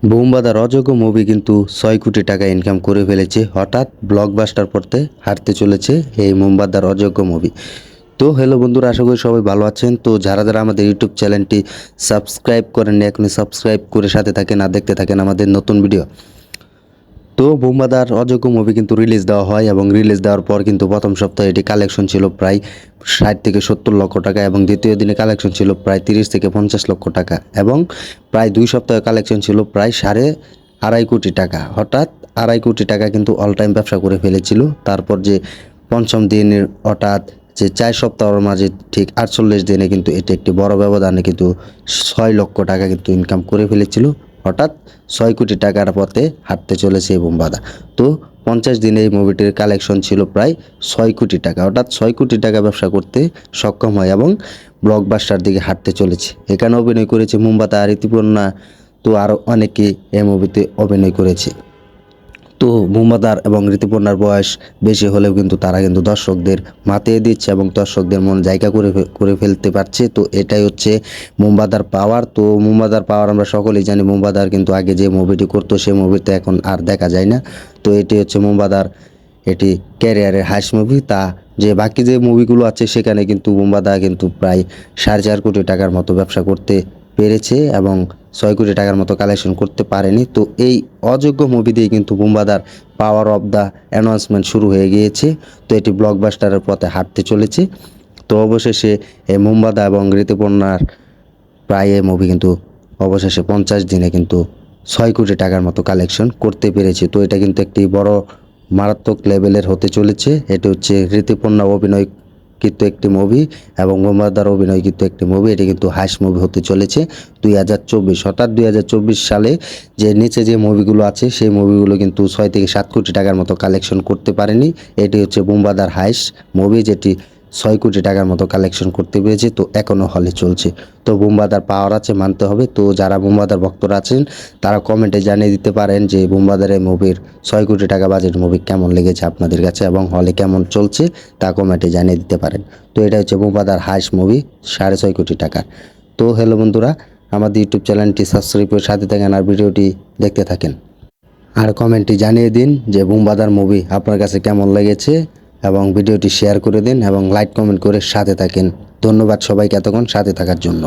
বুমবাদার অযোগ্য মুভি কিন্তু 6 কোটি টাকা ইনকাম করে ফেলেছে। হঠাৎ ব্লকবাস্টার পড়তে হাঁটতে চলেছে এই বুমবাদার অযোগ্য মুভি। তো হ্যালো বন্ধুরা, আশা করি সবাই ভালো আছেন। তো যারা যারা আমাদের ইউটিউব চ্যানেলটি সাবস্ক্রাইব করেননি এখনই সাবস্ক্রাইব করে সাথে থাকেন আর দেখতে থাকেন আমাদের নতুন ভিডিও। তো বুমবাদার অযোগ্য মুভি কিন্তু রিলিজ দেওয়া হয় এবং রিলিজ দেওয়ার পর কিন্তু প্রথম সপ্তাহে এটি কালেকশন ছিল প্রায় 60 থেকে 70 লক্ষ টাকা এবং দ্বিতীয় দিনে কালেকশন ছিল প্রায় 30 থেকে 50 লক্ষ টাকা এবং প্রায় 2 সপ্তাহে কালেকশন ছিল প্রায় 2.5 কোটি টাকা। হঠাৎ 2.5 কোটি টাকা কিন্তু অল টাইম ব্যবসা করে ফেলেছিল। তারপর যে পঞ্চম দিনের হঠাৎ যে 4 সপ্তাহের মাঝে ঠিক 48 দিনে কিন্তু এটি একটি বড় ব্যবধানে কিন্তু 6 লক্ষ টাকা কিন্তু ইনকাম করে ফেলেছিল। হঠাৎ 6 কোটি টাকার পথে হাঁটতে চলেছে এই বুমবাদা। তো 50 দিনে এই মুভিটির কালেকশন ছিল প্রায় 6 কোটি টাকা। হঠাৎ 6 কোটি টাকা ব্যবসা করতে সক্ষম হয় এবং ব্লকবাস্টার দিকে হাঁটতে চলেছে। এখানে অভিনয় করেছে বুমবাদা আর ঋতুপর্ণা, তো আরও অনেকে এই মুভিতে অভিনয় করেছে। তো বুমবাদার এবং ঋতুপর্ণার বয়স বেশি হলেও কিন্তু তারা কিন্তু দর্শকদের মাতিয়ে দিচ্ছে এবং দর্শকদের মন জায়গা করে ফেলতে পারছে। তো এটাই হচ্ছে বুমবাদার পাওয়ার। তো বুমবাদার পাওয়ার আমরা সকলেই জানি। বুমবাদার কিন্তু আগে যে মুভিটি করতো সেই মুভিতে এখন আর দেখা যায় না। তো এটি হচ্ছে বুমবাদার এটি ক্যারিয়ারের হাইস্ট মুভি। তা যে বাকি যে মুভিগুলো আছে সেখানে কিন্তু বুমবাদা কিন্তু প্রায় 4.5 কোটি টাকার মতো ব্যবসা করতে পেরেছে এবং 6 কোটি টাকার মতো কালেকশন করতে পারেনি। তো এই অযোগ্য মুভি দিয়ে কিন্তু বুমবাদার পাওয়ার অফ দ্য অ্যানাউন্সমেন্ট শুরু হয়ে গিয়েছে। তো এটি ব্লকবাস্টারের পথে হাঁটতে চলেছে। তো অবশেষে এই বুমবাদা এবং ঋতুপর্ণার প্রায় এই মুভি কিন্তু অবশেষে 50 দিনে কিন্তু 6 কোটি টাকার মতো কালেকশন করতে পেরেছে। তো এটা কিন্তু একটি বড় মারাত্মক লেভেলের হতে চলেছে। এটি হচ্ছে ঋতুপর্ণা অভিনয় কিন্তু একটি মুভি এবং বুমবাদার অভিনয় কিন্তু একটি মুভি। এটি কিন্তু হাইস্ট মুভি হতে চলেছে 2024। হঠাৎ 2024 সালে যে নিচে যে মুভিগুলো আছে সেই মুভিগুলো কিন্তু 6 থেকে 7 কোটি টাকার মতো কালেকশন করতে পারেনি। এটি হচ্ছে বুমবাদার হাইস্ট মুভি, যেটি 6 কোটি টাকার মতো কালেকশন করতে পেরেছে। তো এখনও হলে চলছে। তো বুমবাদার পাওয়ার আছে, মানতে হবে। তো যারা বুমবাদার ভক্তরা আছেন তারা কমেন্টে জানিয়ে দিতে পারেন যে বুমবাদার এই মুভির 6 কোটি টাকা বাজেট মুভি কেমন লেগেছে আপনাদের কাছে এবং হলে কেমন চলছে তা কমেন্টে জানিয়ে দিতে পারেন। তো এটা হচ্ছে বুমবাদার হাইস্ট মুভি 6.5 কোটি টাকার। তো হ্যালো বন্ধুরা, আমাদের ইউটিউব চ্যানেলটি সাবস্ক্রাইব করে সাথে থাকেন আর ভিডিওটি দেখতে থাকেন আর কমেন্টে জানিয়ে দিন যে বুমবাদার মুভি আপনার কাছে কেমন লেগেছে এবং ভিডিওটি শেয়ার করে দিন এবং লাইক কমেন্ট করে সাথে থাকেন। ধন্যবাদ সবাইকে এতক্ষণ সাথে থাকার জন্য।